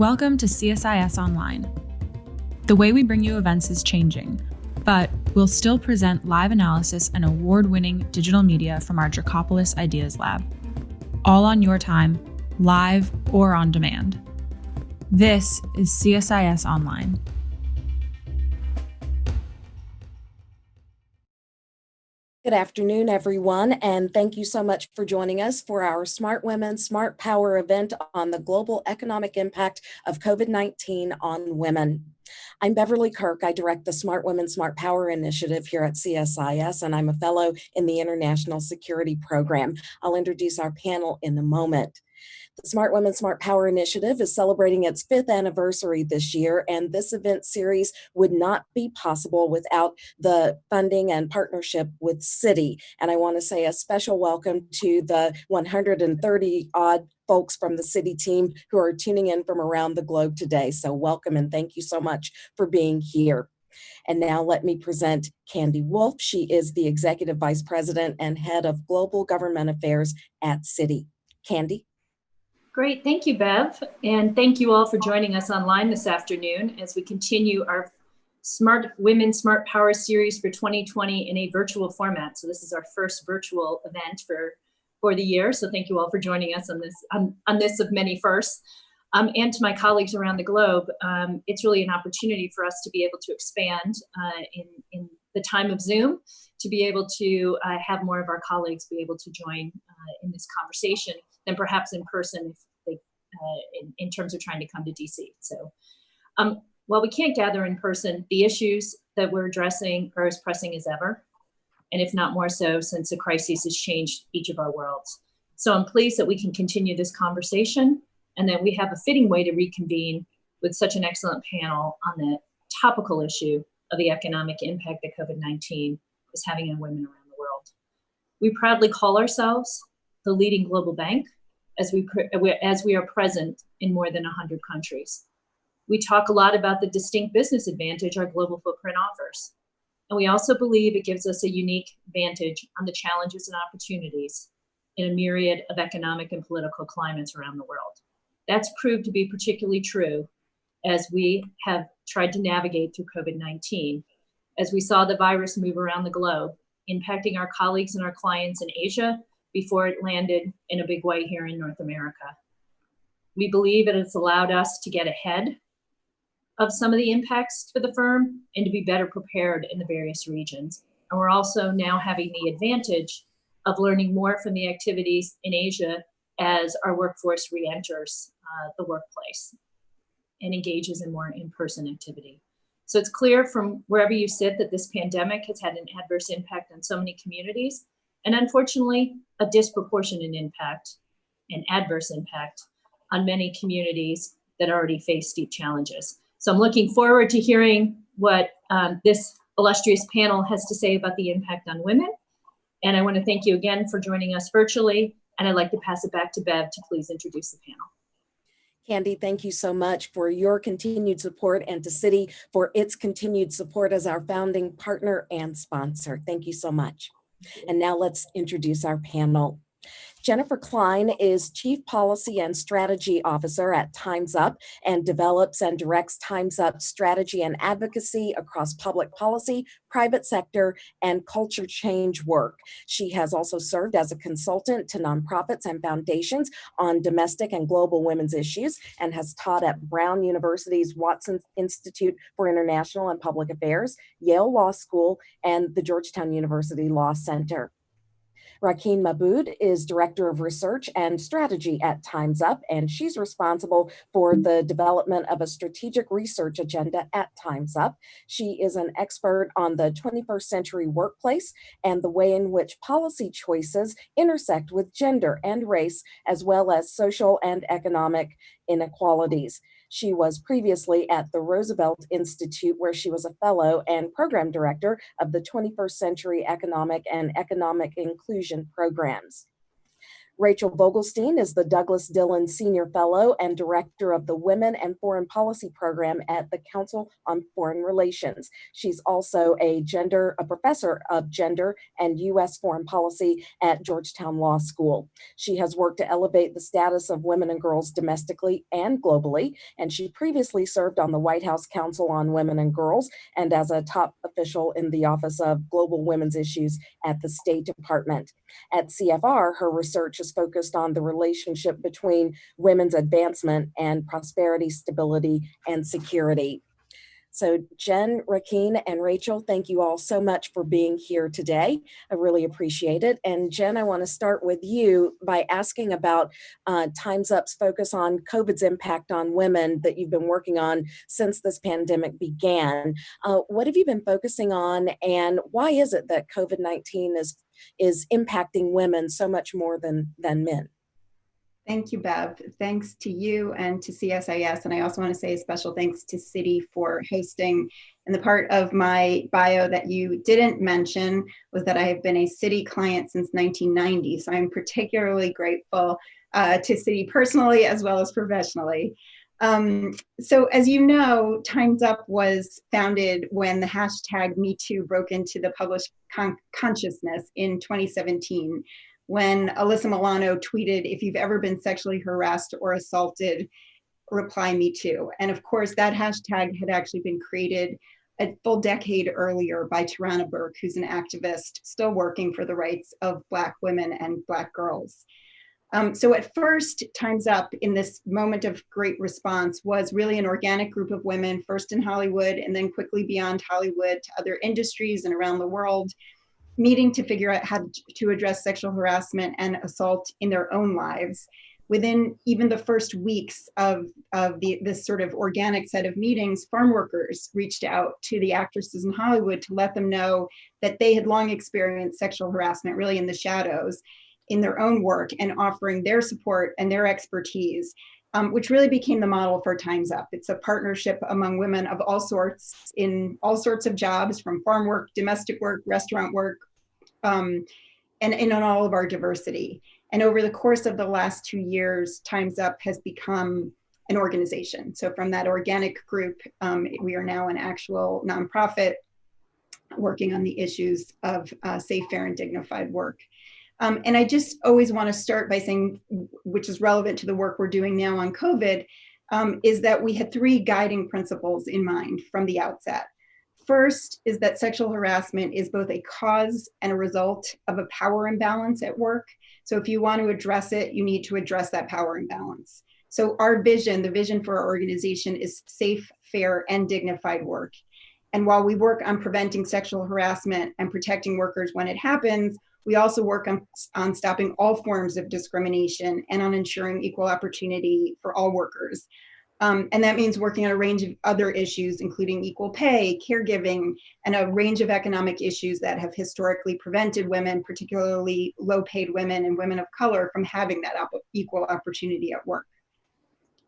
Welcome to CSIS Online. The way we bring you events is changing, but we'll still present live analysis and award-winning digital media from our Dracopolis Ideas Lab. All on your time, live or on demand. This is CSIS Online. Good afternoon, everyone, and thank you so much for joining us for our Smart Women, Smart Power event on the global economic impact of COVID-19 on women. I'm Beverly Kirk. I direct the Smart Women, Smart Power initiative here at CSIS, and I'm a fellow in the International Security Program. I'll introduce our panel in a moment. The Smart Women, Smart Power initiative is celebrating its 5th anniversary this year, and this event series would not be possible without the funding and partnership with Citi. And I want to say a special welcome to the 130 odd folks from the Citi team who are tuning in from around the globe today. So welcome and thank you so much for being here. And now let me present Candy Wolf. She is the Executive Vice President and Head of Global Government Affairs at Citi. Candy? Great, thank you, Bev. And thank you all for joining us online this afternoon as we continue our Smart Women, Smart Power series for 2020 in a virtual format. So this is our first virtual event for the year. So thank you all for joining us on this of many firsts. And to my colleagues around the globe, it's really an opportunity for us to be able to expand in the time of Zoom, to be able to have more of our colleagues be able to join in this conversation than perhaps in person if they, in terms of trying to come to DC. So while we can't gather in person, the issues that we're addressing are as pressing as ever, and if not more so since the crisis has changed each of our worlds. So I'm pleased that we can continue this conversation and that we have a fitting way to reconvene with such an excellent panel on the topical issue of the economic impact that COVID-19 is having on women around the world. We proudly call ourselves the leading global bank as we are present in more than 100 countries. We talk a lot about the distinct business advantage our global footprint offers. And we also believe it gives us a unique vantage on the challenges and opportunities in a myriad of economic and political climates around the world. That's proved to be particularly true as we have tried to navigate through COVID-19, as we saw the virus move around the globe, impacting our colleagues and our clients in Asia before it landed in a big way here in North America. We believe that it's allowed us to get ahead of some of the impacts for the firm and to be better prepared in the various regions. And we're also now having the advantage of learning more from the activities in Asia as our workforce re-enters the workplace and engages in more in-person activity. So it's clear from wherever you sit that this pandemic has had an adverse impact on so many communities, and unfortunately, a disproportionate impact and adverse impact on many communities that already face deep challenges. So I'm looking forward to hearing what this illustrious panel has to say about the impact on women. And I want to thank you again for joining us virtually. And I'd like to pass it back to Bev to please introduce the panel. Candy, thank you so much for your continued support and to Citi for its continued support as our founding partner and sponsor. Thank you so much. And now let's introduce our panel. Jennifer Klein is Chief Policy and Strategy Officer at Time's Up and develops and directs Time's Up strategy and advocacy across public policy, private sector, and culture change work. She has also served as a consultant to nonprofits and foundations on domestic and global women's issues and has taught at Brown University's Watson Institute for International and Public Affairs, Yale Law School, and the Georgetown University Law Center. Rakeen Mabud is Director of Research and Strategy at Time's Up, and she's responsible for the development of a strategic research agenda at Time's Up. She is an expert on the 21st century workplace and the way in which policy choices intersect with gender and race, as well as social and economic inequalities. She was previously at the Roosevelt Institute, where she was a fellow and program director of the 21st Century Economic and Economic Inclusion programs. Rachel Vogelstein is the Douglas Dillon Senior Fellow and Director of the Women and Foreign Policy Program at the Council on Foreign Relations. She's also a professor of gender and U.S. foreign policy at Georgetown Law School. She has worked to elevate the status of women and girls domestically and globally, and she previously served on the White House Council on Women and Girls and as a top official in the Office of Global Women's Issues at the State Department. At CFR, her research is focused on the relationship between women's advancement and prosperity, stability, and security. So Jen, Rakeen, and Rachel, thank you all so much for being here today. I really appreciate it. And Jen, I want to start with you by asking about Time's Up's focus on COVID's impact on women that you've been working on since this pandemic began. What have you been focusing on, and why is it that COVID-19 is impacting women so much more than men? Thank you, Bev. Thanks to you and to CSIS. And I also want to say a special thanks to Citi for hosting. And the part of my bio that you didn't mention was that I have been a Citi client since 1990. So I'm particularly grateful to Citi personally as well as professionally. So as you know, Time's Up was founded when the hashtag #MeToo broke into the public consciousness in 2017. When Alyssa Milano tweeted, "If you've ever been sexually harassed or assaulted, reply me too." And of course, that hashtag had actually been created a full decade earlier by Tarana Burke, who's an activist still working for the rights of Black women and Black girls. So at first, Time's Up, in this moment of great response, was really an organic group of women, first in Hollywood and then quickly beyond Hollywood to other industries and around the world, meeting to figure out how to address sexual harassment and assault in their own lives. Within even the first weeks of this sort of organic set of meetings, farm workers reached out to the actresses in Hollywood to let them know that they had long experienced sexual harassment, really in the shadows, in their own work, and offering their support and their expertise, which really became the model for Time's Up. It's a partnership among women of all sorts, in all sorts of jobs, from farm work, domestic work, restaurant work, and in all of our diversity. And over the course of the last 2 years, Time's Up has become an organization. So from that organic group, we are now an actual nonprofit working on the issues of safe, fair, and dignified work. And I just always want to start by saying, which is relevant to the work we're doing now on COVID, is that we had 3 guiding principles in mind from the outset. First is that sexual harassment is both a cause and a result of a power imbalance at work. So if you want to address it, you need to address that power imbalance. So our vision, the vision for our organization, is safe, fair, and dignified work. And while we work on preventing sexual harassment and protecting workers when it happens, we also work on stopping all forms of discrimination and on ensuring equal opportunity for all workers. And that means working on a range of other issues, including equal pay, caregiving, and a range of economic issues that have historically prevented women, particularly low-paid women and women of color, from having that equal opportunity at work.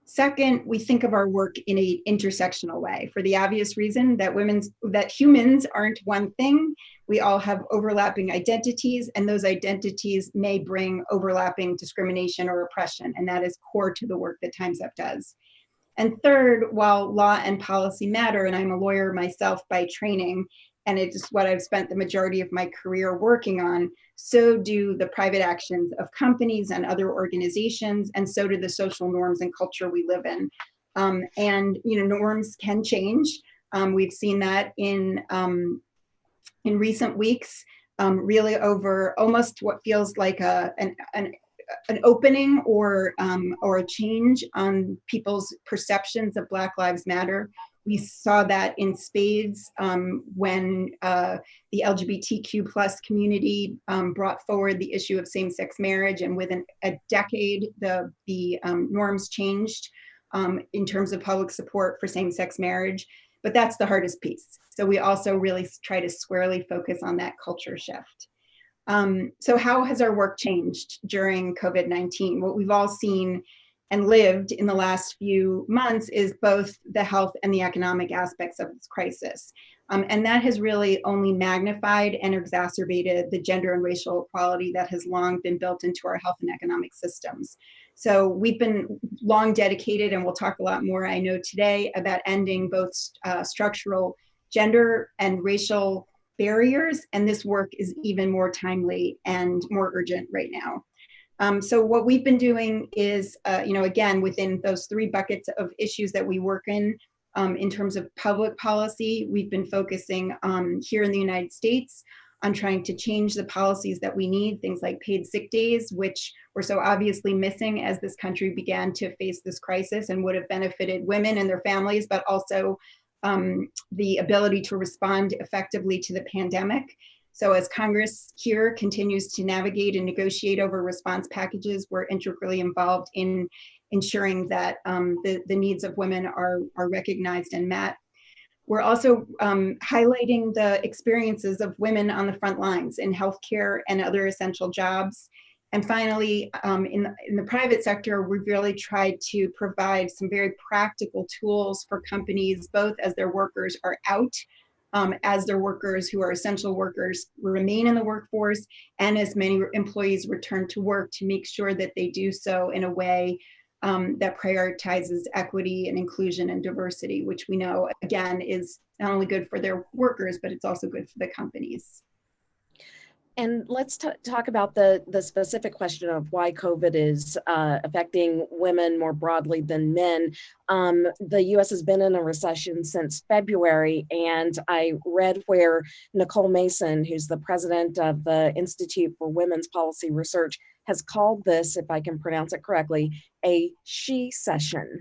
Second, we think of our work in an intersectional way, for the obvious reason that humans aren't one thing. We all have overlapping identities, and those identities may bring overlapping discrimination or oppression, and that is core to the work that Time's Up does. And third, while law and policy matter, and I'm a lawyer myself by training, and it's what I've spent the majority of my career working on, so do the private actions of companies and other organizations, and so do the social norms and culture we live in. And norms can change. We've seen that in recent weeks, really over almost what feels like an opening or a change on people's perceptions of Black Lives Matter. We saw that in spades when the LGBTQ plus community brought forward the issue of same-sex marriage, and within a decade, the norms changed in terms of public support for same-sex marriage. But that's the hardest piece. So we also really try to squarely focus on that culture shift. So how has our work changed during COVID-19? What we've all seen and lived in the last few months is both the health and the economic aspects of this crisis. And that has really only magnified and exacerbated the gender and racial equality that has long been built into our health and economic systems. So we've been long dedicated, and we'll talk a lot more, I know, today about ending both structural gender and racial barriers, and this work is even more timely and more urgent right now. So what we've been doing is, again, within those three buckets of issues that we work in terms of public policy, we've been focusing here in the United States on trying to change the policies that we need, things like paid sick days, which were so obviously missing as this country began to face this crisis and would have benefited women and their families, but also the ability to respond effectively to the pandemic. So as Congress here continues to navigate and negotiate over response packages, we're integrally involved in ensuring that the needs of women are recognized and met. We're also highlighting the experiences of women on the front lines in healthcare and other essential jobs. And finally, in the private sector, we've really tried to provide some very practical tools for companies, both as their workers are out, as their workers who are essential workers remain in the workforce, and as many employees return to work, to make sure that they do so in a way that prioritizes equity and inclusion and diversity, which we know, again, is not only good for their workers, but it's also good for the companies. And let's talk about the specific question of why COVID is affecting women more broadly than men. The US has been in a recession since February, and I read where Nicole Mason, who's the president of the Institute for Women's Policy Research, has called this, if I can pronounce it correctly, a she session,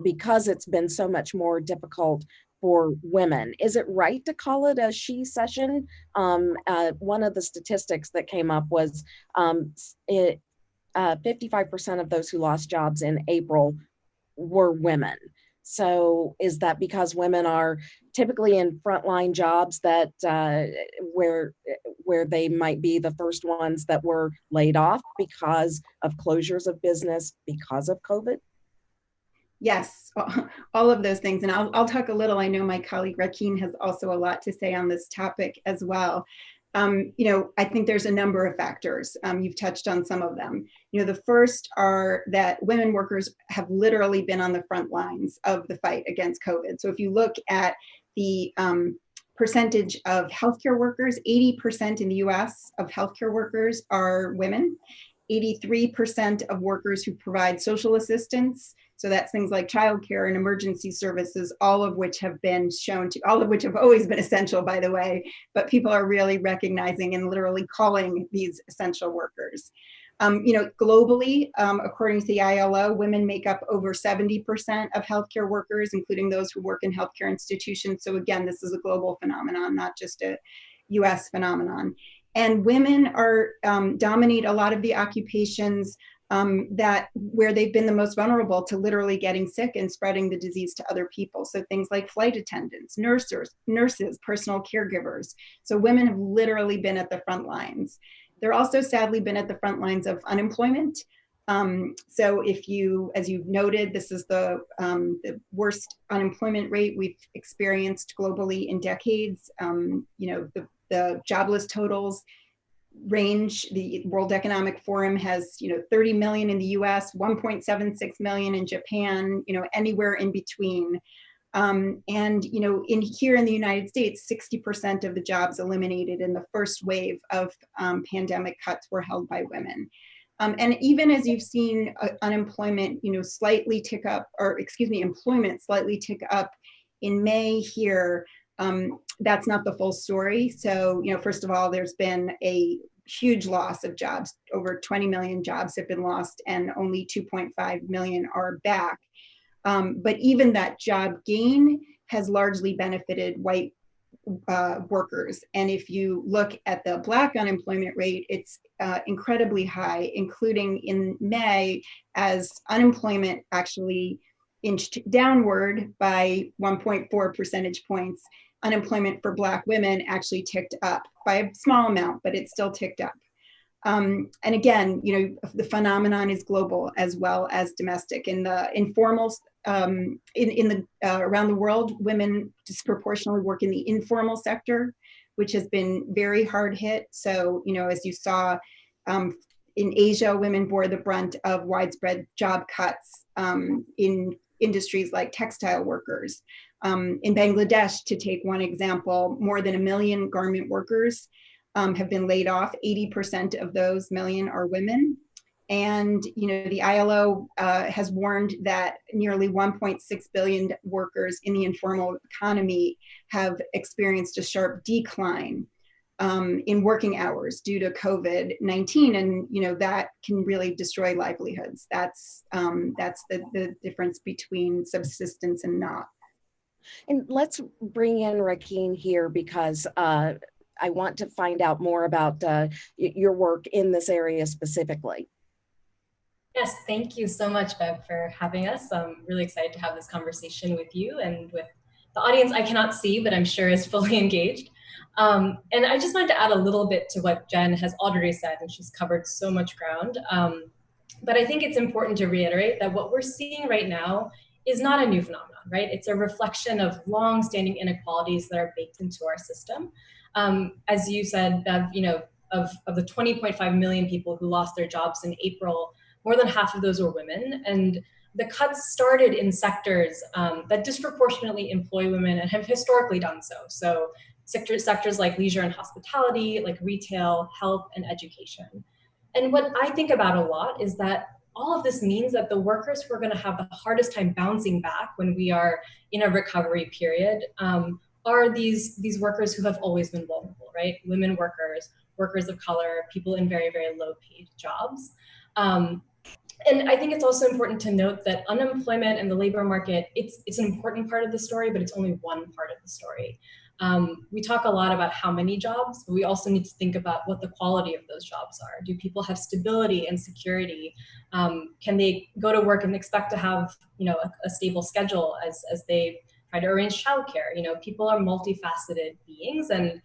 because it's been so much more difficult for women. Is it right to call it a she session? One of the statistics that came up was 55% of those who lost jobs in April were women. So is that because women are typically in frontline jobs that where they might be the first ones that were laid off because of closures of business because of COVID? Yes, all of those things. And I'll talk a little. I know my colleague Rakeen has also a lot to say on this topic as well. I think there's a number of factors. You've touched on some of them. The first are that women workers have literally been on the front lines of the fight against COVID. So if you look at the percentage of healthcare workers, 80% in the US of healthcare workers are women. 83% of workers who provide social assistance, so that's things like childcare and emergency services, all of which have always been essential, by the way, but people are really recognizing and literally calling these essential workers. Globally, according to the ILO, women make up over 70% of healthcare workers, including those who work in healthcare institutions. So again, this is a global phenomenon, not just a US phenomenon. And women dominate a lot of the occupations where they've been the most vulnerable to literally getting sick and spreading the disease to other people. So things like flight attendants, nurses, personal caregivers. So women have literally been at the front lines. They're also sadly been at the front lines of unemployment. So as you've noted, this is the worst unemployment rate we've experienced globally in decades. The jobless totals range. The World Economic Forum has 30 million in the US, 1.76 million in Japan, anywhere in between. Here in the United States, 60% of the jobs eliminated in the first wave of pandemic cuts were held by women. And even as you've seen unemployment, slightly tick up, employment slightly tick up in May here, that's not the full story. So, first of all, there's been a huge loss of jobs. Over 20 million jobs have been lost and only 2.5 million are back. But even that job gain has largely benefited white workers. And if you look at the Black unemployment rate, it's incredibly high, including in May, as unemployment actually inched downward by 1.4 percentage points. Unemployment for Black women actually ticked up by a small amount, but it still ticked up. And again, the phenomenon is global as well as domestic. In the informal, around the world, women disproportionately work in the informal sector, which has been very hard hit. So, as you saw, in Asia, women bore the brunt of widespread job cuts in industries like textile workers. In Bangladesh, to take one example, more than 1 million garment workers have been laid off. 80% of those million are women. And the ILO has warned that nearly 1.6 billion workers in the informal economy have experienced a sharp decline in working hours due to COVID-19, and that can really destroy livelihoods. That's the difference between subsistence and not. And let's bring in Rakeen here, because I want to find out more about your work in this area specifically. Yes, thank you so much, Bev, for having us. I'm really excited to have this conversation with you and with the audience I cannot see, but I'm sure is fully engaged. And I just wanted to add a little bit to what Jen has already said, and she's covered so much ground. But I think it's important to reiterate that what we're seeing right now is not a new phenomenon, right? It's a reflection of long-standing inequalities that are baked into our system. As you said, Bev, of the 20.5 million people who lost their jobs in April, more than half of those were women. And the cuts started in sectors that disproportionately employ women and have historically done so. So sectors like leisure and hospitality, like retail, health, and education. And what I think about a lot is that all of this means that the workers who are going to have the hardest time bouncing back when we are in a recovery period are these workers who have always been vulnerable, right? Women workers, workers of color, people in very, very low paid jobs. And I think it's also important to note that unemployment and the labor market, it's an important part of the story, but it's only one part of the story. We talk a lot about how many jobs, but we also need to think about what the quality of those jobs are. Do people have stability and security? Can they go to work and expect to have, a stable schedule as they try to arrange childcare? People are multifaceted beings, and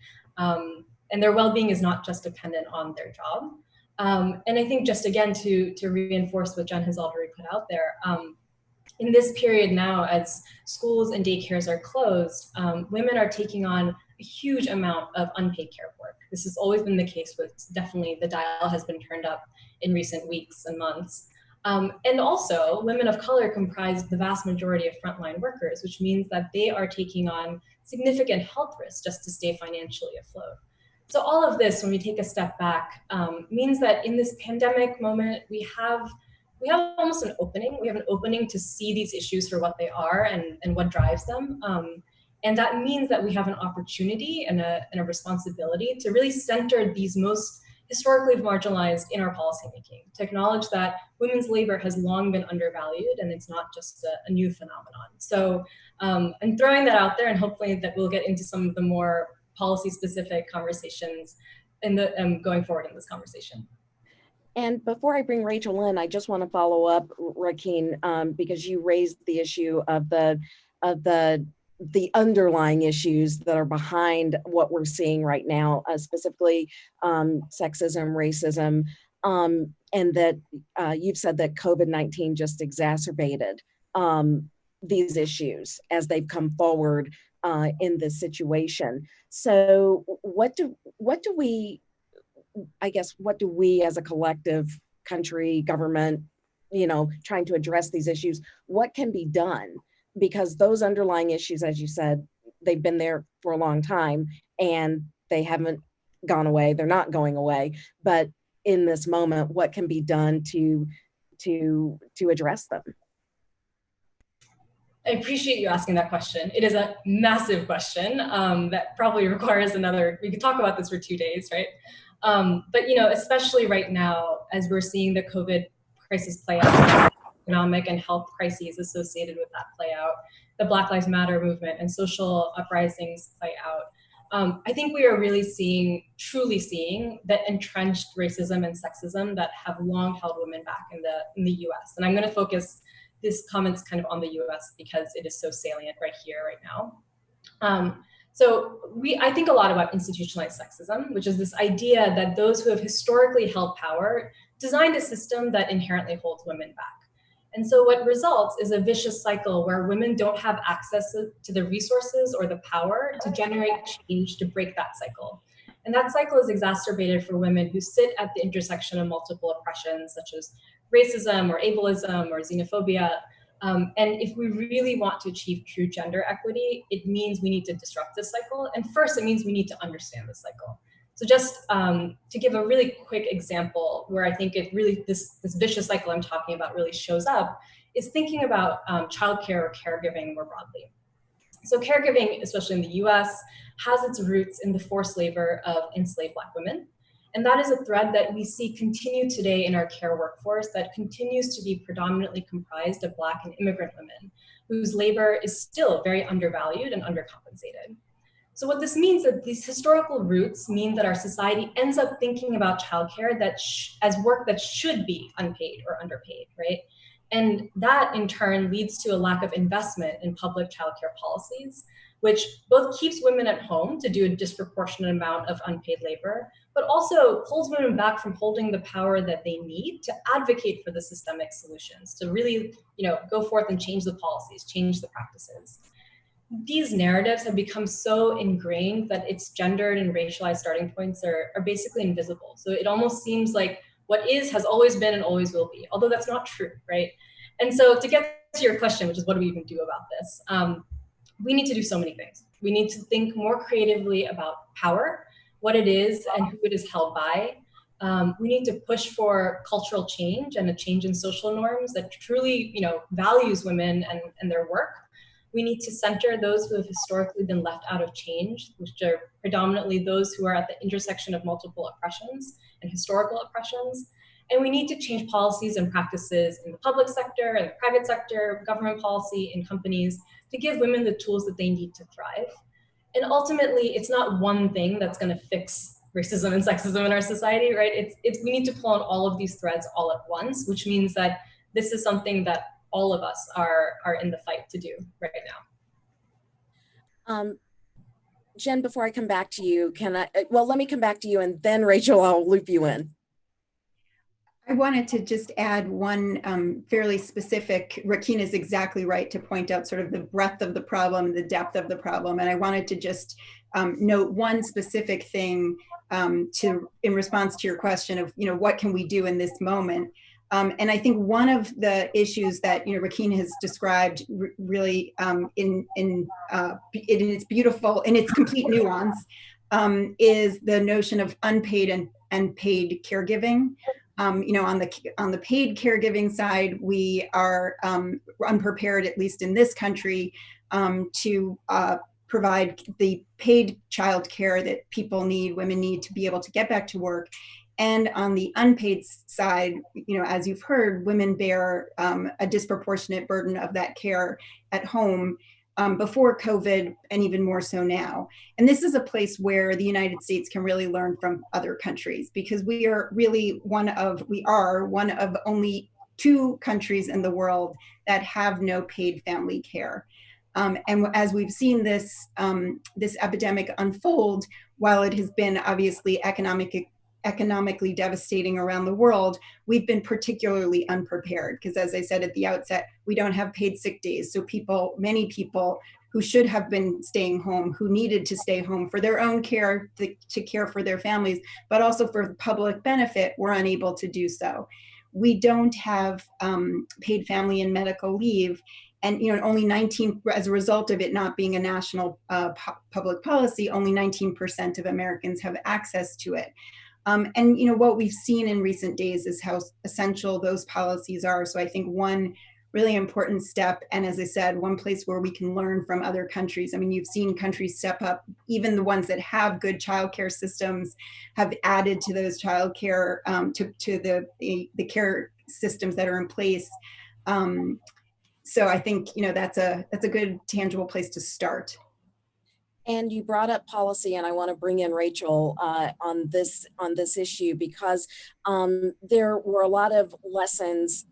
their well-being is not just dependent on their job. And I think just again to reinforce what Jen has already put out there, in this period now, as schools and daycares are closed, women are taking on a huge amount of unpaid care work. This has always been the case, but definitely the dial has been turned up in recent weeks and months. And also, women of color comprise the vast majority of frontline workers, which means that they are taking on significant health risks just to stay financially afloat. So all of this, when we take a step back, means that in this pandemic moment, we have almost an opening. We have an opening to see these issues for what they are and what drives them. And that means that we have an opportunity and a responsibility to really center these most historically marginalized in our policymaking, to acknowledge that women's labor has long been undervalued and it's not just a new phenomenon. So I'm throwing that out there, and hopefully that we'll get into some of the more policy-specific conversations in the going forward in this conversation. And before I bring Rachel in, I just want to follow up, Rakeen, because you raised the issue of the underlying issues that are behind what we're seeing right now, specifically sexism, racism, and that you've said that COVID-19 just exacerbated these issues as they've come forward in this situation. So what do we as a collective country, government, trying to address these issues, what can be done? Because those underlying issues, as you said, they've been there for a long time and they haven't gone away. They're not going away. But in this moment, what can be done to address them? I appreciate you asking that question. It is a massive question that probably requires we could talk about this for 2 days, right? But especially right now, as we're seeing the COVID crisis play out, economic and health crises associated with that play out, the Black Lives Matter movement and social uprisings play out. I think we are really truly seeing the entrenched racism and sexism that have long held women back in the US. And I'm going to focus this comments kind of on the US because it is so salient right here, right now. So I think a lot about institutionalized sexism, which is this idea that those who have historically held power designed a system that inherently holds women back. And so what results is a vicious cycle where women don't have access to the resources or the power to generate change to break that cycle. And that cycle is exacerbated for women who sit at the intersection of multiple oppressions, such as racism or ableism or xenophobia. And if we really want to achieve true gender equity, it means we need to disrupt this cycle. And first, it means we need to understand this cycle. So just to give a really quick example where I think it really, this vicious cycle I'm talking about really shows up, is thinking about childcare or caregiving more broadly. So caregiving, especially in the US, has its roots in the forced labor of enslaved Black women. And that is a thread that we see continue today in our care workforce that continues to be predominantly comprised of Black and immigrant women, whose labor is still very undervalued and undercompensated. So what this means is that these historical roots mean that our society ends up thinking about childcare as work that should be unpaid or underpaid, right? And that in turn leads to a lack of investment in public childcare policies, which both keeps women at home to do a disproportionate amount of unpaid labor, but also pulls women back from holding the power that they need to advocate for the systemic solutions, to really, go forth and change the policies, change the practices. These narratives have become so ingrained that its gendered and racialized starting points are basically invisible. So it almost seems like what is has always been and always will be, although that's not true, right? And so to get to your question, which is what do we even do about this? We need to do so many things. We need to think more creatively about power, what it is and who it is held by. We need to push for cultural change and a change in social norms that truly, values women and their work. We need to center those who have historically been left out of change, which are predominantly those who are at the intersection of multiple oppressions and historical oppressions. And we need to change policies and practices in the public sector, in the private sector, government policy, in companies to give women the tools that they need to thrive. And ultimately, it's not one thing that's going to fix racism and sexism in our society, right? We need to pull on all of these threads all at once, which means that this is something that all of us are in the fight to do right now. Jen, before I come back to you, let me come back to you and then Rachel, I'll loop you in. I wanted to just add one fairly specific, Rakeen is exactly right to point out sort of the breadth of the problem, the depth of the problem. And I wanted to just note one specific thing in response to your question of, what can we do in this moment? And I think one of the issues that Rakeen has described really in its beautiful, in its complete nuance, is the notion of unpaid and paid caregiving. On the paid caregiving side, we are unprepared, at least in this country, to provide the paid childcare that people need, women need to be able to get back to work. And on the unpaid side, as you've heard, women bear a disproportionate burden of that care at home before COVID and even more so now. And this is a place where the United States can really learn from other countries because we are one of only 2 countries in the world that have no paid family care. And as we've seen this epidemic unfold, while it has been obviously economically devastating around the world, we've been particularly unprepared because, as I said at the outset, we don't have paid sick days. So many people who should have been staying home, who needed to stay home for their own care, to care for their families, but also for public benefit, were unable to do so. We don't have paid family and medical leave. And only 19, as a result of it not being a national public policy, only 19% of Americans have access to it. And what we've seen in recent days is how essential those policies are. So I think one really important step, and as I said, one place where we can learn from other countries. I mean, you've seen countries step up, even the ones that have good childcare systems have added to those childcare, to the care systems that are in place. So I think that's a good tangible place to start. And you brought up policy, and I want to bring in Rachel on this issue because there were a lot of lessons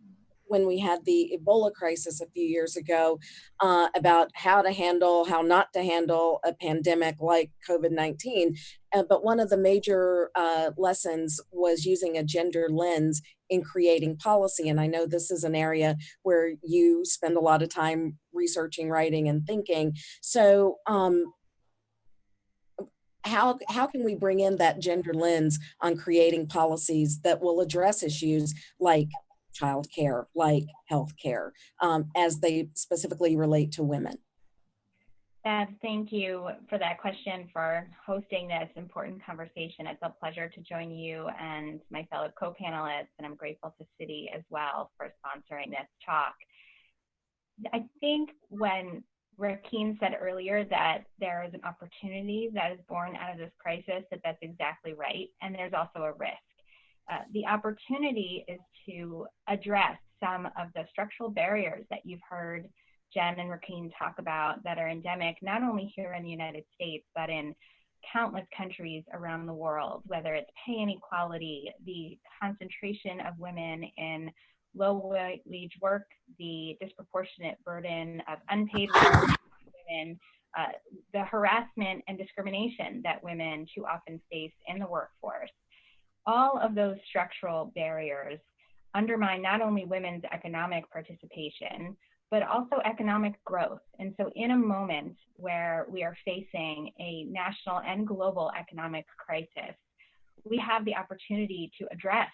when we had the Ebola crisis a few years ago, about how to handle, how not to handle a pandemic like COVID-19. But one of the major lessons was using a gender lens in creating policy. And I know this is an area where you spend a lot of time researching, writing, and thinking. So how can we bring in that gender lens on creating policies that will address issues like childcare, like healthcare, as they specifically relate to women? Bev, thank you for that question, for hosting this important conversation. It's a pleasure to join you and my fellow co-panelists, and I'm grateful to Citi as well for sponsoring this talk. I think when Rakeen said earlier that there is an opportunity that is born out of this crisis, that's exactly right, and there's also a risk. The opportunity is to address some of the structural barriers that you've heard Jen and Rakeen talk about that are endemic, not only here in the United States, but in countless countries around the world, whether it's pay inequality, the concentration of women in low-wage work, the disproportionate burden of unpaid work for women, the harassment and discrimination that women too often face in the workforce. All of those structural barriers undermine not only women's economic participation, but also economic growth. And so in a moment where we are facing a national and global economic crisis, we have the opportunity to address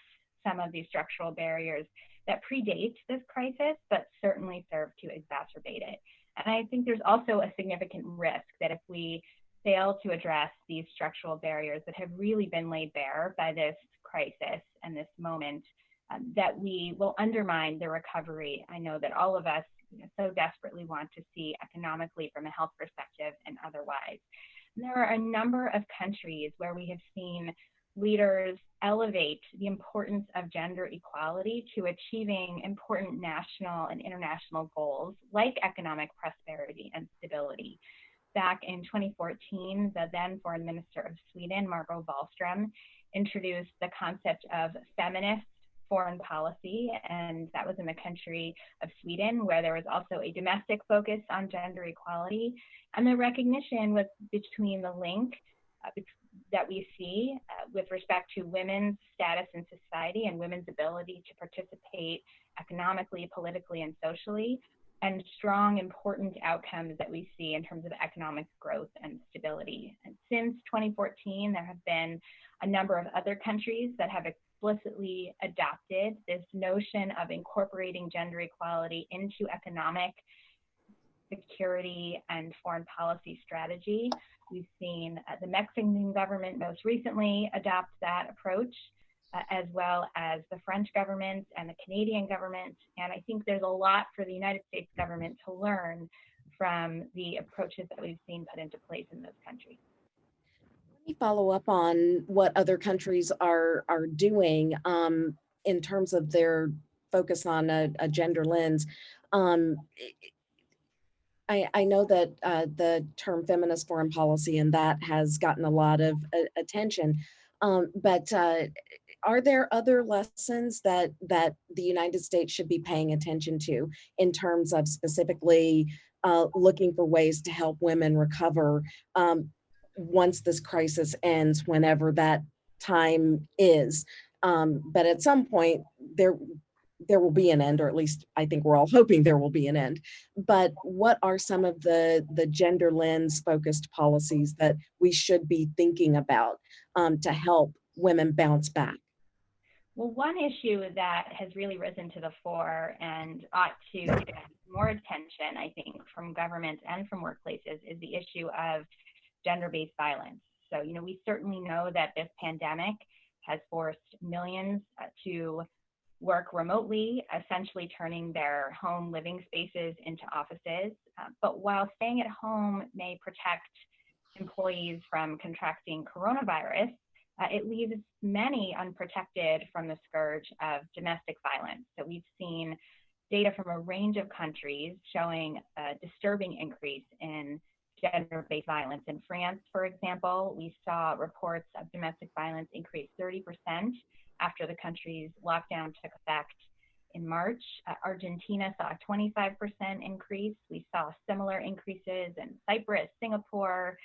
some of these structural barriers that predate this crisis, but certainly serve to exacerbate it. And I think there's also a significant risk that if we fail to address these structural barriers that have really been laid bare by this crisis and this moment, that we will undermine the recovery I know that all of us so desperately want to see economically, from a health perspective and otherwise. And there are a number of countries where we have seen leaders elevate the importance of gender equality to achieving important national and international goals like economic prosperity and stability. Back in 2014, the then Foreign Minister of Sweden, Margot Wallström, introduced the concept of feminist foreign policy, and that was in the country of Sweden, where there was also a domestic focus on gender equality. And the recognition was between the link that we see with respect to women's status in society and women's ability to participate economically, politically, and socially, and strong, important outcomes that we see in terms of economic growth and stability. And since 2014, there have been a number of other countries that have explicitly adopted this notion of incorporating gender equality into economic, security, and foreign policy strategy. We've seen the Mexican government most recently adopt that approach, as well as the French government and the Canadian government. And I think there's a lot for the United States government to learn from the approaches that we've seen put into place in those countries. Let me follow up on what other countries are doing in terms of their focus on a gender lens. I know that the term feminist foreign policy and that has gotten a lot of attention, but are there other lessons that the United States should be paying attention to in terms of specifically looking for ways to help women recover once this crisis ends, whenever that time is? But at some point, there will be an end, or at least I think we're all hoping there will be an end. But what are some of the gender lens focused policies that we should be thinking about to help women bounce back? Well, one issue that has really risen to the fore and ought to get more attention, I think, from governments and from workplaces is the issue of gender-based violence. So, we certainly know that this pandemic has forced millions to work remotely, essentially turning their home living spaces into offices. But while staying at home may protect employees from contracting coronavirus, it leaves many unprotected from the scourge of domestic violence. So we've seen data from a range of countries showing a disturbing increase in gender-based violence. In France, for example, we saw reports of domestic violence increase 30% after the country's lockdown took effect. in March. Argentina saw a 25% increase. We saw similar increases in Cyprus, Singapore,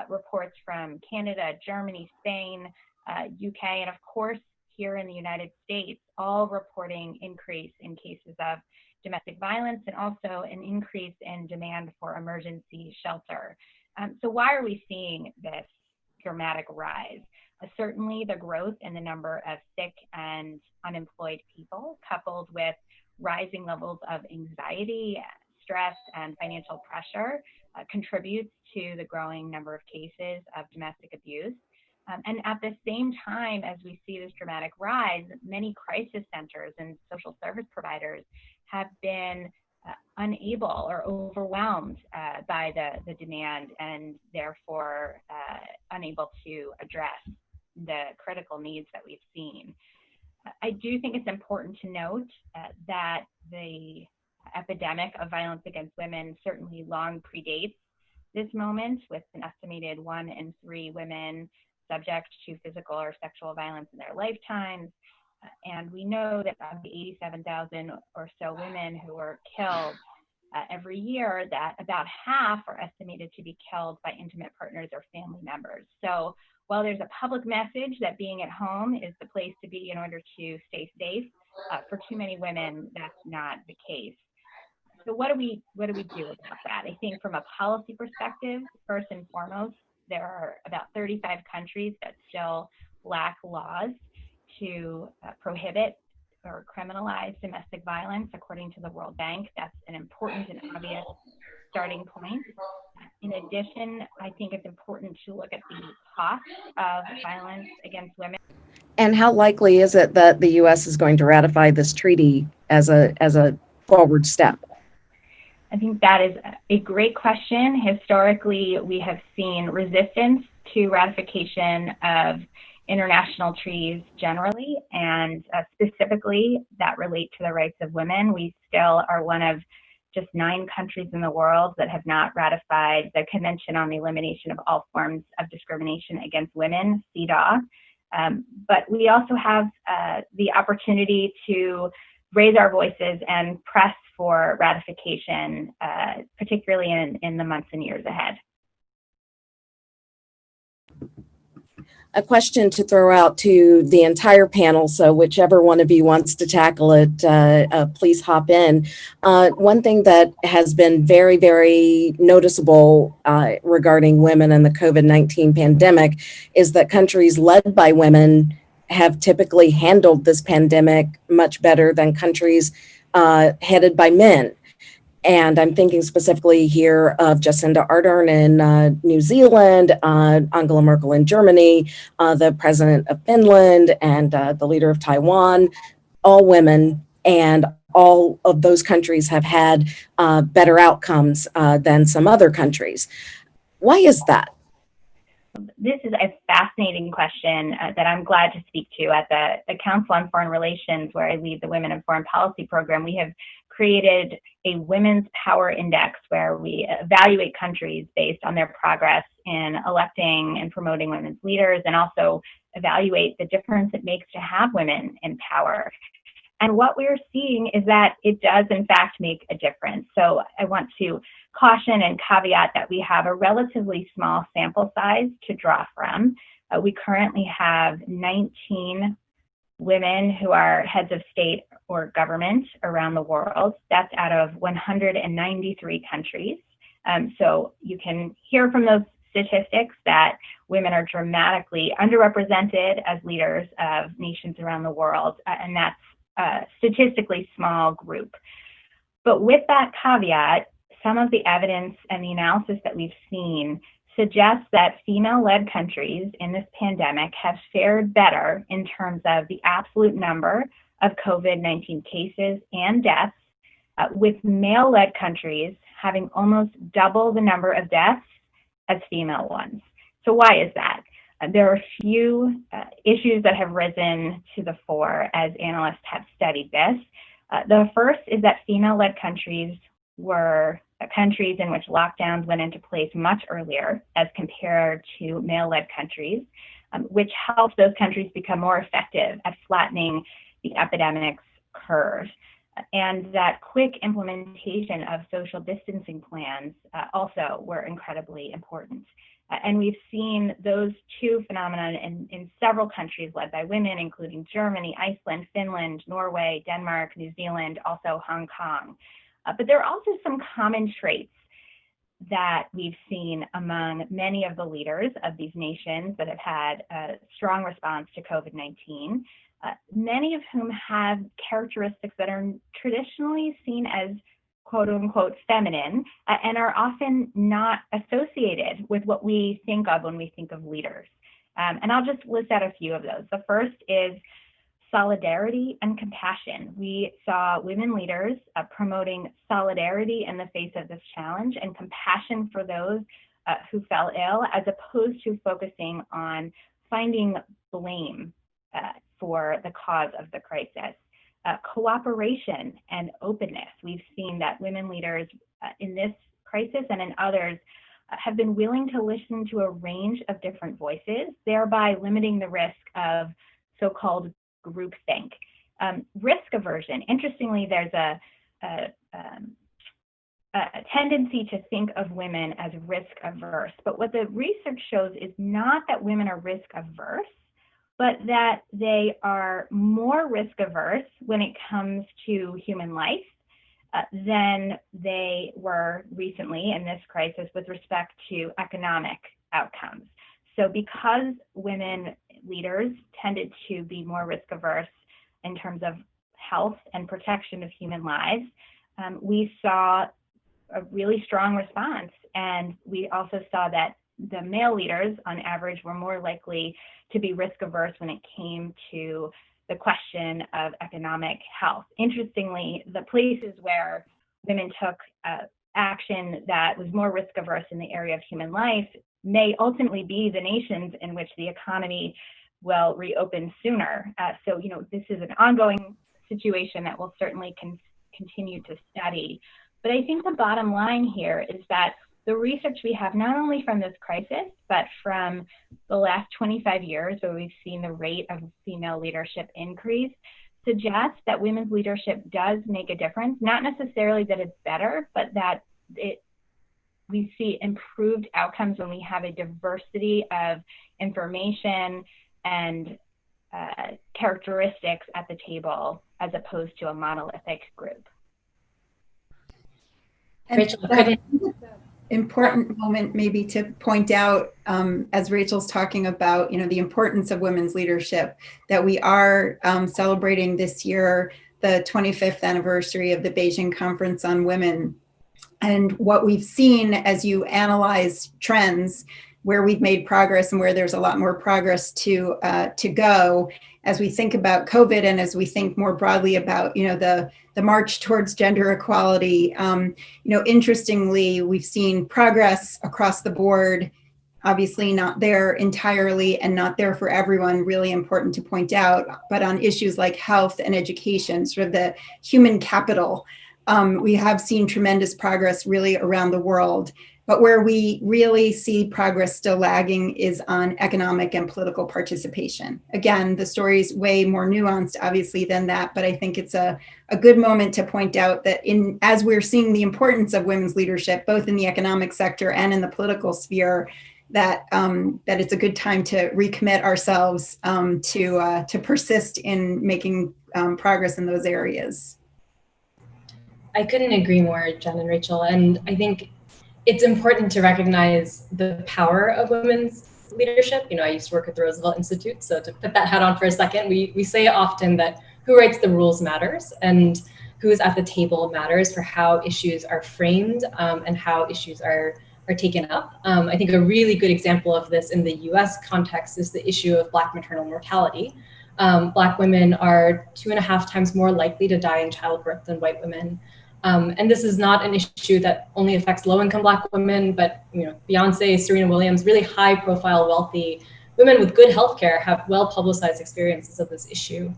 reports from Canada, Germany, Spain, UK, and of course, here in the United States, all reporting increase in cases of domestic violence and also an increase in demand for emergency shelter. So why are we seeing this dramatic rise? Certainly the growth in the number of sick and unemployed people, coupled with rising levels of anxiety, stress, and financial pressure, contributes to the growing number of cases of domestic abuse. And at the same time, as we see this dramatic rise, many crisis centers and social service providers have been unable or overwhelmed by the demand and therefore unable to address the critical needs that we've seen. I do think it's important to note that the epidemic of violence against women certainly long predates this moment, with an estimated 1 in 3 women subject to physical or sexual violence in their lifetimes. And we know that of the 87,000 or so women who are killed every year, that about half are estimated to be killed by intimate partners or family members. So while there's a public message that being at home is the place to be in order to stay safe, for too many women, that's not the case. So what do we do about that? I think from a policy perspective, first and foremost, there are about 35 countries that still lack laws to prohibit or criminalize domestic violence, according to the World Bank. That's an important and obvious starting point. In addition, I think it's important to look at the cost of violence against women. And how likely is it that the U.S. is going to ratify this treaty as a forward step? I think that is a great question. Historically, we have seen resistance to ratification of international treaties generally, and specifically that relate to the rights of women. We still are one of just 9 countries in the world that have not ratified the Convention on the Elimination of All Forms of Discrimination Against Women, CEDAW. But we also have the opportunity to raise our voices and press for ratification, particularly in the months and years ahead. A question to throw out to the entire panel, so whichever one of you wants to tackle it, please hop in. One thing that has been very, very noticeable regarding women and the COVID-19 pandemic is that countries led by women have typically handled this pandemic much better than countries headed by men. And I'm thinking specifically here of Jacinda Ardern in New Zealand, Angela Merkel in Germany, the president of Finland, and the leader of Taiwan, all women, and all of those countries have had better outcomes than some other countries. Why is that? This is a fascinating question that I'm glad to speak to. At the Council on Foreign Relations, where I lead the Women in Foreign Policy program, we have created a Women's Power Index where we evaluate countries based on their progress in electing and promoting women's leaders, and also evaluate the difference it makes to have women in power. And what we're seeing is that it does, in fact, make a difference. So I want to caution and caveat that we have a relatively small sample size to draw from. We currently have 19 women who are heads of state or government around the world. That's out of 193 countries. So you can hear from those statistics that women are dramatically underrepresented as leaders of nations around the world, and that's a statistically small group. But with that caveat, some of the evidence and the analysis that we've seen suggests that female-led countries in this pandemic have fared better in terms of the absolute number of COVID-19 cases and deaths, with male-led countries having almost double the number of deaths as female ones. So why is that? There are a few issues that have risen to the fore as analysts have studied this. The first is that female-led countries were countries in which lockdowns went into place much earlier as compared to male-led countries, which helps those countries become more effective at flattening the epidemic's curve. And that quick implementation of social distancing plans also were incredibly important. And we've seen those two phenomena in several countries led by women, including Germany, Iceland, Finland, Norway, Denmark, New Zealand, also Hong Kong. But there are also some common traits that we've seen among many of the leaders of these nations that have had a strong response to COVID-19, many of whom have characteristics that are traditionally seen as quote unquote feminine and are often not associated with what we think of when we think of leaders. And I'll just list out a few of those. The first is solidarity and compassion. We saw women leaders promoting solidarity in the face of this challenge and compassion for those who fell ill, as opposed to focusing on finding blame for the cause of the crisis. Cooperation and openness. We've seen that women leaders in this crisis and in others have been willing to listen to a range of different voices, thereby limiting the risk of so-called groupthink. Risk aversion. Interestingly, there's a tendency to think of women as risk averse, but what the research shows is not that women are risk averse, but that they are more risk averse when it comes to human life than they were recently in this crisis with respect to economic outcomes. So because women leaders tended to be more risk averse in terms of health and protection of human lives, we saw a really strong response. And we also saw that the male leaders on average were more likely to be risk averse when it came to the question of economic health. Interestingly, the places where women took action that was more risk averse in the area of human life may ultimately be the nations in which the economy will reopen sooner. So, this is an ongoing situation that we'll certainly continue to study. But I think the bottom line here is that the research we have, not only from this crisis, but from the last 25 years where we've seen the rate of female leadership increase, suggests that women's leadership does make a difference, not necessarily that it's better, but that we see improved outcomes when we have a diversity of information and characteristics at the table, as opposed to a monolithic group. Rachel, important moment maybe to point out, as Rachel's talking about, the importance of women's leadership, that we are celebrating this year the 25th anniversary of the Beijing Conference on Women. And what we've seen as you analyze trends, where we've made progress and where there's a lot more progress to go, as we think about COVID and as we think more broadly about the march towards gender equality. Interestingly, we've seen progress across the board, obviously not there entirely and not there for everyone, really important to point out, but on issues like health and education, sort of the human capital, we have seen tremendous progress really around the world. But where we really see progress still lagging is on economic and political participation. Again, the story is way more nuanced, obviously, than that, but I think it's a good moment to point out that as we're seeing the importance of women's leadership, both in the economic sector and in the political sphere, that it's a good time to recommit ourselves to persist in making progress in those areas. I couldn't agree more, Jen and Rachel, and I think it's important to recognize the power of women's leadership. I used to work at the Roosevelt Institute, so to put that hat on for a second, we say often that who writes the rules matters, and who's at the table matters for how issues are framed and how issues are taken up. I think a really good example of this in the US context is the issue of Black maternal mortality. Black women are 2.5 times more likely to die in childbirth than white women. And this is not an issue that only affects low-income Black women, but Beyonce, Serena Williams, really high-profile, wealthy women with good healthcare have well-publicized experiences of this issue.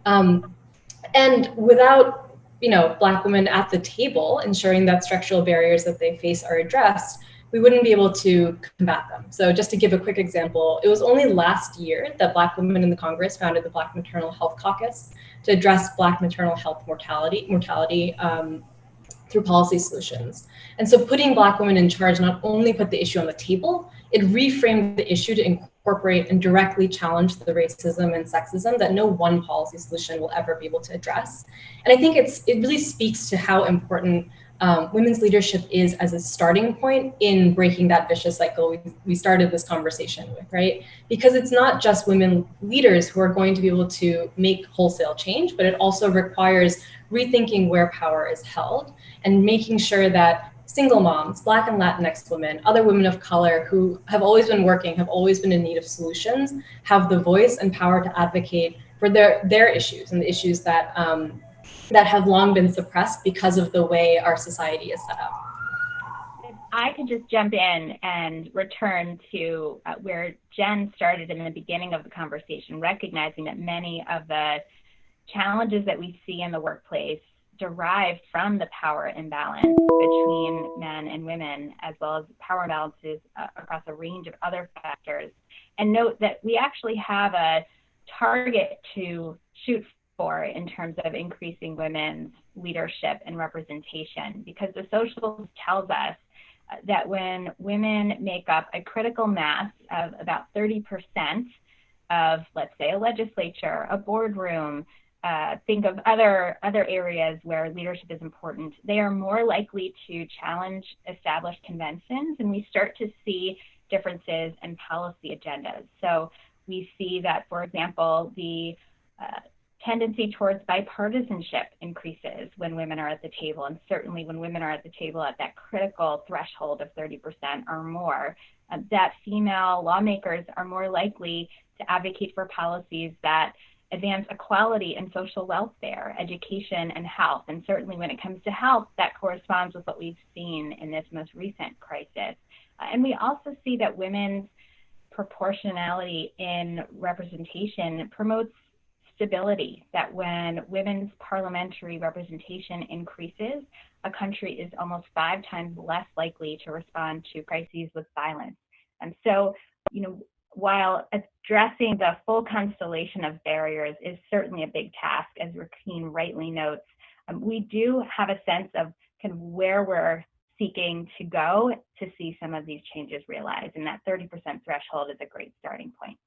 And without Black women at the table ensuring that structural barriers that they face are addressed, we wouldn't be able to combat them. So just to give a quick example, it was only last year that Black women in the Congress founded the Black Maternal Health Caucus. to address Black maternal health mortality through policy solutions. And so putting Black women in charge not only put the issue on the table, it reframed the issue to incorporate and directly challenge the racism and sexism that no one policy solution will ever be able to address. And I think it really speaks to how important women's leadership is as a starting point in breaking that vicious cycle we started this conversation with, right? Because it's not just women leaders who are going to be able to make wholesale change, but it also requires rethinking where power is held and making sure that single moms, Black and Latinx women, other women of color who have always been working, have always been in need of solutions, have the voice and power to advocate for their issues and the issues that that have long been suppressed because of the way our society is set up. If I could just jump in and return to where Jen started in the beginning of the conversation, recognizing that many of the challenges that we see in the workplace derive from the power imbalance between men and women, as well as power imbalances across a range of other factors. And note that we actually have a target to shoot for in terms of increasing women's leadership and representation, because the socials tells us that when women make up a critical mass of about 30% of, let's say, a legislature, a boardroom, think of other areas where leadership is important, they are more likely to challenge established conventions, and we start to see differences in policy agendas. So we see that, for example, the tendency towards bipartisanship increases when women are at the table, and certainly when women are at the table at that critical threshold of 30% or more, that female lawmakers are more likely to advocate for policies that advance equality and social welfare, education, and health. And certainly when it comes to health, that corresponds with what we've seen in this most recent crisis. And we also see that women's proportionality in representation promotes stability, that when women's parliamentary representation increases, a country is almost 5 times less likely to respond to crises with violence. And so, while addressing the full constellation of barriers is certainly a big task, as Rakeen rightly notes, we do have a sense of kind of where we're seeking to go to see some of these changes realized, and that 30% threshold is a great starting point.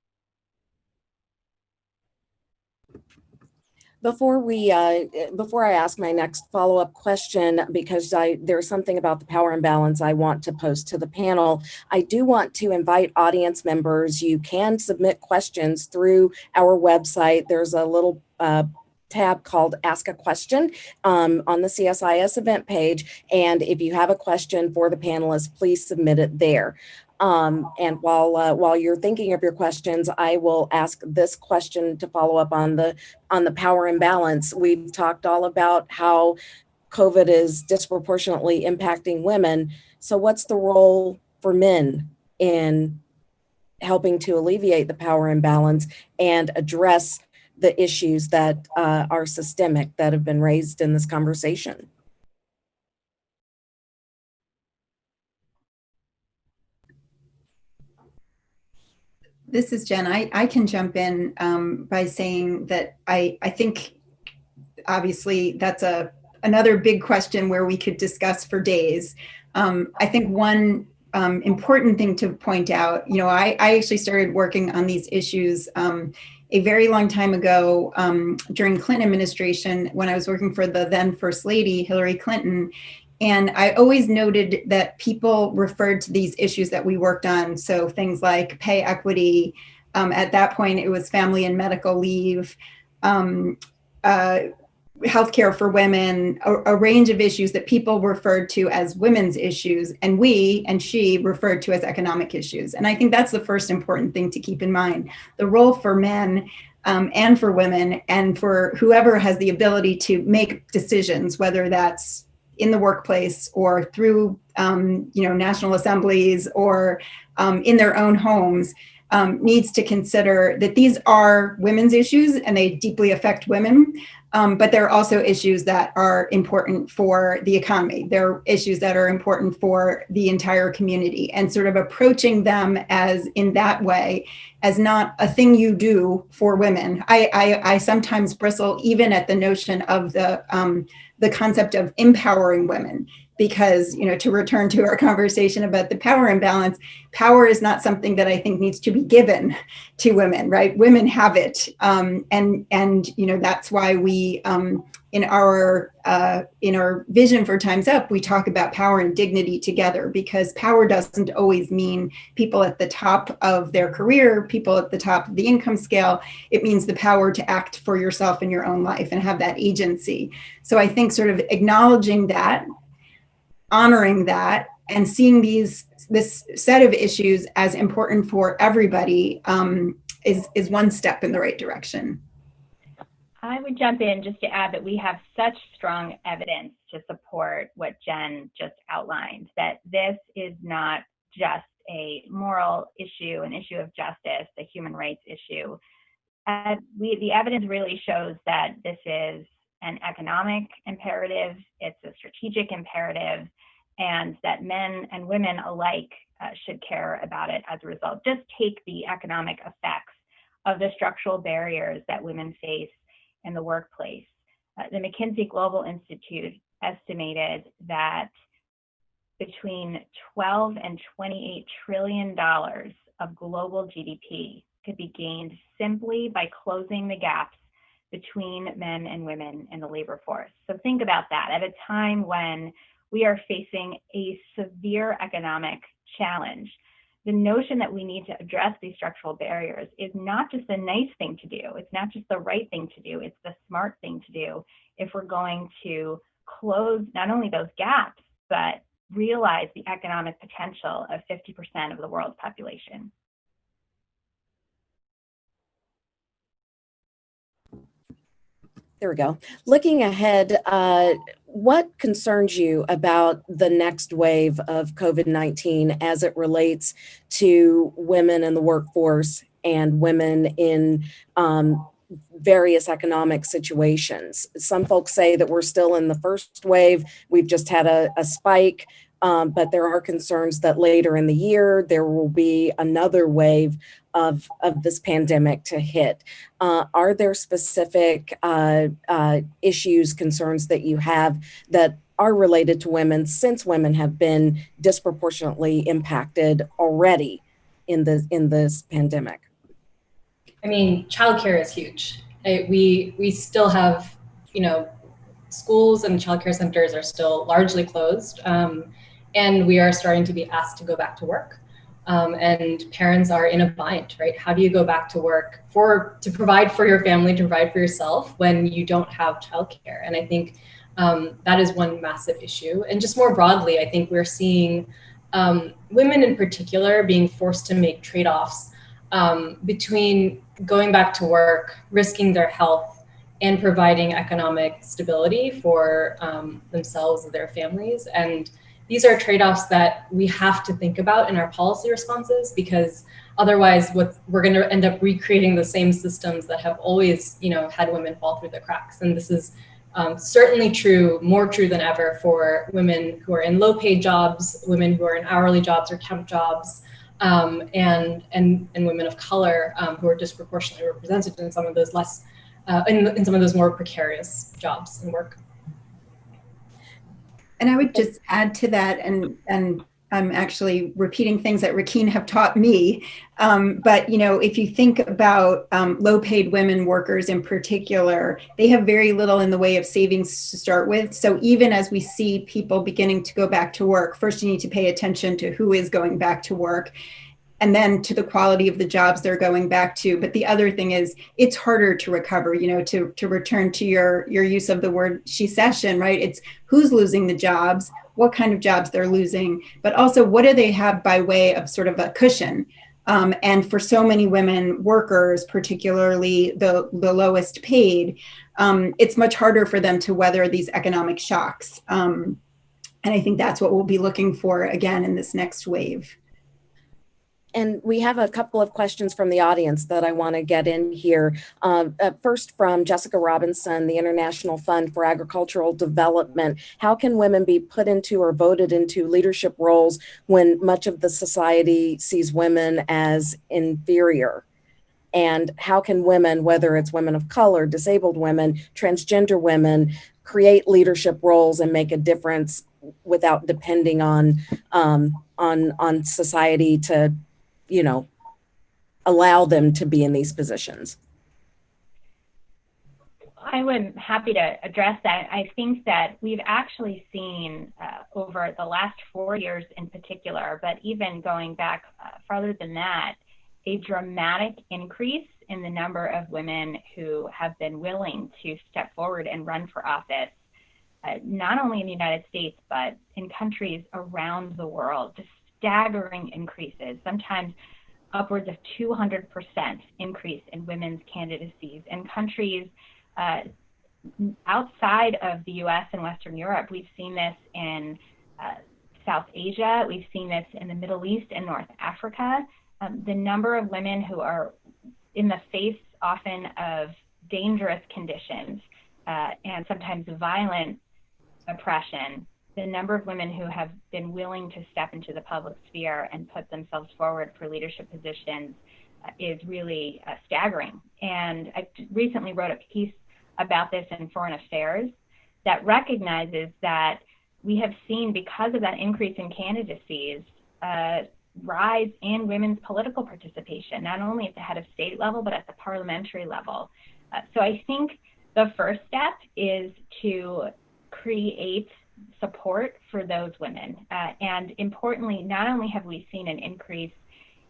Before I ask my next follow-up question, because there's something about the power imbalance I want to pose to the panel, I do want to invite audience members. You can submit questions through our website. There's a little tab called Ask a Question on the CSIS event page. And if you have a question for the panelists, please submit it there. And while you're thinking of your questions, I will ask this question to follow up on the power imbalance. We've talked all about how COVID is disproportionately impacting women. So what's the role for men in helping to alleviate the power imbalance and address the issues that are systemic that have been raised in this conversation? This is Jen. I can jump in by saying that I think obviously that's another big question where we could discuss for days. I think one important thing to point out, I actually started working on these issues a very long time ago during Clinton administration when I was working for the then First Lady, Hillary Clinton. And I always noted that people referred to these issues that we worked on. So things like pay equity, at that point it was family and medical leave, healthcare for women, a range of issues that people referred to as women's issues, and we and she referred to as economic issues. And I think that's the first important thing to keep in mind. The role for men and for women and for whoever has the ability to make decisions, whether that's in the workplace or through national assemblies or in their own homes, needs to consider that these are women's issues and they deeply affect women. But there are also issues that are important for the economy. There are issues that are important for the entire community, and sort of approaching them as in that way, as not a thing you do for women. I sometimes bristle even at the notion of the concept of empowering women, because, you know, to return to our conversation about the power imbalance, power is not something that I think needs to be given to women, right? Women have it, and you know, that's why we in our vision for Time's Up, we talk about power and dignity together, because power doesn't always mean people at the top of their career, people at the top of the income scale. It means the power to act for yourself in your own life and have that agency. So I think sort of acknowledging that, honoring that, and seeing this set of issues as important for everybody is one step in the right direction. I would jump in just to add that we have such strong evidence to support what Jen just outlined, that this is not just a moral issue, an issue of justice, a human rights issue. The evidence really shows that this is an economic imperative, it's a strategic imperative, and that men and women alike should care about it as a result. Just take the economic effects of the structural barriers that women face in the workplace. The McKinsey Global Institute estimated that between 12 and $28 trillion of global GDP could be gained simply by closing the gaps between men and women in the labor force. So think about that. At a time when we are facing a severe economic challenge, the notion that we need to address these structural barriers is not just a nice thing to do. It's not just the right thing to do. It's the smart thing to do if we're going to close not only those gaps, but realize the economic potential of 50% of the world's population. There we go. Looking ahead, what concerns you about the next wave of COVID-19 as it relates to women in the workforce and women in various economic situations? Some folks say that we're still in the first wave. We've just had a spike, but there are concerns that later in the year, there will be another wave of this pandemic to hit. Are there specific issues, concerns that you have that are related to women, since women have been disproportionately impacted already in this pandemic? I mean, childcare is huge. We still have, you know, schools and childcare centers are still largely closed, and we are starting to be asked to go back to work. And parents are in a bind, right? How do you go back to work to provide for your family, to provide for yourself when you don't have childcare? And I think that is one massive issue. And just more broadly, I think we're seeing women in particular being forced to make trade-offs between going back to work, risking their health, and providing economic stability for themselves and their families. And these are trade-offs that we have to think about in our policy responses, because otherwise we're going to end up recreating the same systems that have always, you know, had women fall through the cracks. And this is certainly true, more true than ever, for women who are in low-paid jobs, women who are in hourly jobs or temp jobs, and women of color who are disproportionately represented in some of those in some of those more precarious jobs and work. And I would just add to that, and I'm actually repeating things that Rakeen have taught me. But, you know, if you think about low-paid women workers in particular, they have very little in the way of savings to start with. So even as we see people beginning to go back to work, first you need to pay attention to who is going back to work, and then to the quality of the jobs they're going back to. But the other thing is, it's harder to recover, you know, to return to your use of the word she-cession, right? It's who's losing the jobs, what kind of jobs they're losing, but also what do they have by way of sort of a cushion. And for so many women workers, particularly the lowest paid, it's much harder for them to weather these economic shocks. And I think that's what we'll be looking for again in this next wave. And we have a couple of questions from the audience that I want to get in here. First from Jessica Robinson, the International Fund for Agricultural Development. How can women be put into or voted into leadership roles when much of the society sees women as inferior? And how can women, whether it's women of color, disabled women, transgender women, create leadership roles and make a difference without depending on society to, you know, allow them to be in these positions? I would happy to address that. I think that we've actually seen over the last 4 years in particular, but even going back farther than that, a dramatic increase in the number of women who have been willing to step forward and run for office, not only in the United States, but in countries around the world. Just staggering increases, sometimes upwards of 200% increase in women's candidacies. In countries outside of the US and Western Europe, we've seen this in South Asia, we've seen this in the Middle East and North Africa. The number of women who are in the face often of dangerous conditions and sometimes violent oppression, the number of women who have been willing to step into the public sphere and put themselves forward for leadership positions is really staggering. And I recently wrote a piece about this in Foreign Affairs that recognizes that we have seen, because of that increase in candidacies, rise in women's political participation, not only at the head of state level, but at the parliamentary level. So I think the first step is to create support for those women. And importantly, not only have we seen an increase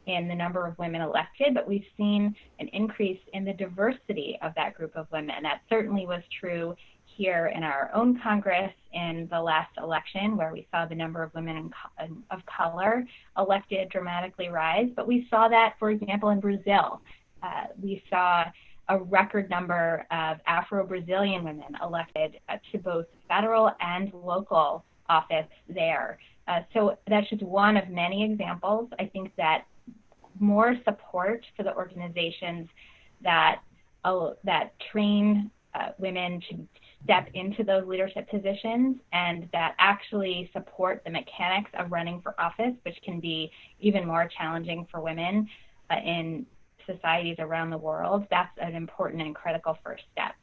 in the number of women elected, but we've seen an increase in the diversity of that group of women. That certainly was true here in our own Congress in the last election, where we saw the number of women of color elected dramatically rise. But we saw that, for example, in Brazil. We saw a record number of Afro-Brazilian women elected to both federal and local office there. So that's just one of many examples. I think that more support for the organizations that train women to step into those leadership positions and that actually support the mechanics of running for office, which can be even more challenging for women in societies around the world. That's an important and critical first step.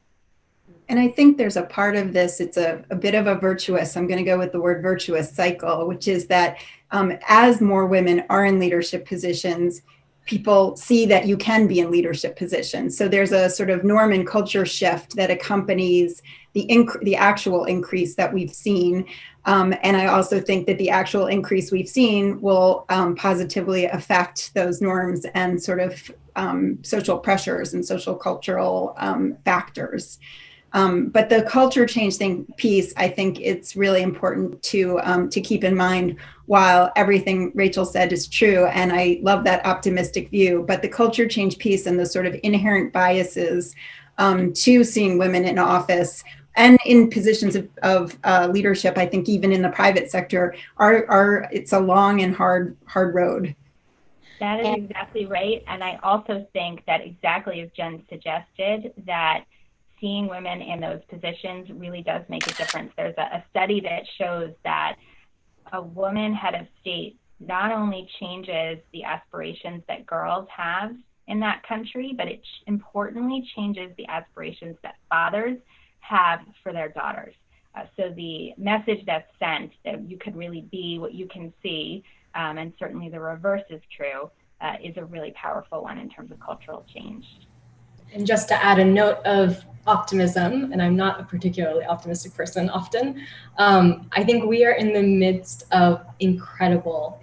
And I think there's a part of this, it's a bit of a virtuous, I'm going to go with the word virtuous cycle, which is that as more women are in leadership positions, people see that you can be in leadership positions. So there's a sort of norm and culture shift that accompanies the actual increase that we've seen. And I also think that the actual increase we've seen will positively affect those norms and sort of social pressures and social cultural factors. But the culture change piece, I think it's really important to keep in mind. While everything Rachel said is true, and I love that optimistic view, but the culture change piece and the sort of inherent biases to seeing women in office and in positions of leadership, I think even in the private sector, it's a long and hard road. That is exactly right. And I also think that, exactly as Jen suggested, that seeing women in those positions really does make a difference. There's a study that shows that a woman head of state not only changes the aspirations that girls have in that country, but it importantly changes the aspirations that fathers have for their daughters. So the message that's sent that you could really be what you can see, and certainly the reverse is true, is a really powerful one in terms of cultural change. And just to add a note of optimism, and I'm not a particularly optimistic person often, I think we are in the midst of incredible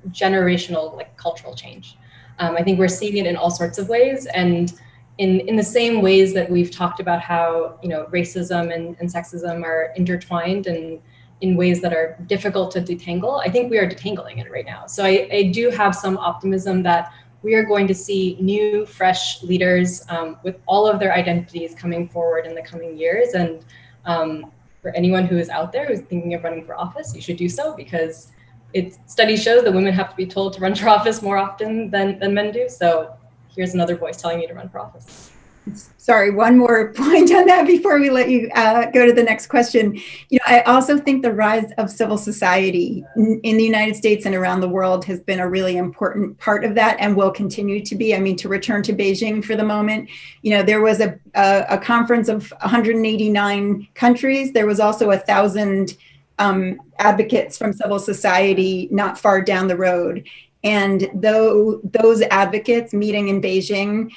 generational cultural change. I think we're seeing it in all sorts of ways, and in the same ways that we've talked about how racism and sexism are intertwined and in ways that are difficult to detangle, I think we are detangling it right now. So I do have some optimism that we are going to see new, fresh leaders with all of their identities coming forward in the coming years. And for anyone who is out there who's thinking of running for office, you should do so, because studies show that women have to be told to run for office more often than men do. So here's another voice telling you to run for office. Sorry, one more point on that before we let you go to the next question. I also think the rise of civil society in the United States and around the world has been a really important part of that and will continue to be. I mean, to return to Beijing for the moment, there was a conference of 189 countries. There was also 1,000 advocates from civil society not far down the road. And those advocates meeting in Beijing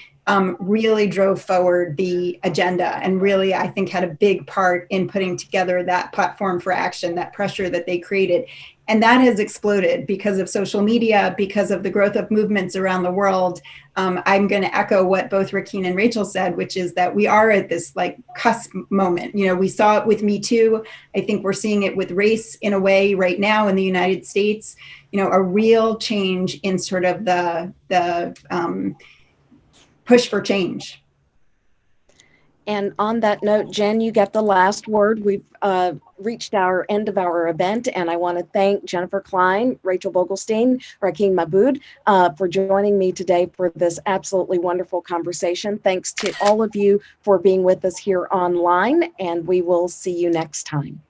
really drove forward the agenda and really, I think, had a big part in putting together that platform for action, that pressure that they created. And that has exploded because of social media, because of the growth of movements around the world. I'm going to echo what both Rakeen and Rachel said, which is that we are at this cusp moment. We saw it with Me Too. I think we're seeing it with race in a way right now in the United States, a real change in sort of the push for change. And on that note, Jen, you get the last word. We've reached our end of our event, and I want to thank Jennifer Klein, Rachel Vogelstein, Rakeen Mabud for joining me today for this absolutely wonderful conversation. Thanks to all of you for being with us here online, and we will see you next time.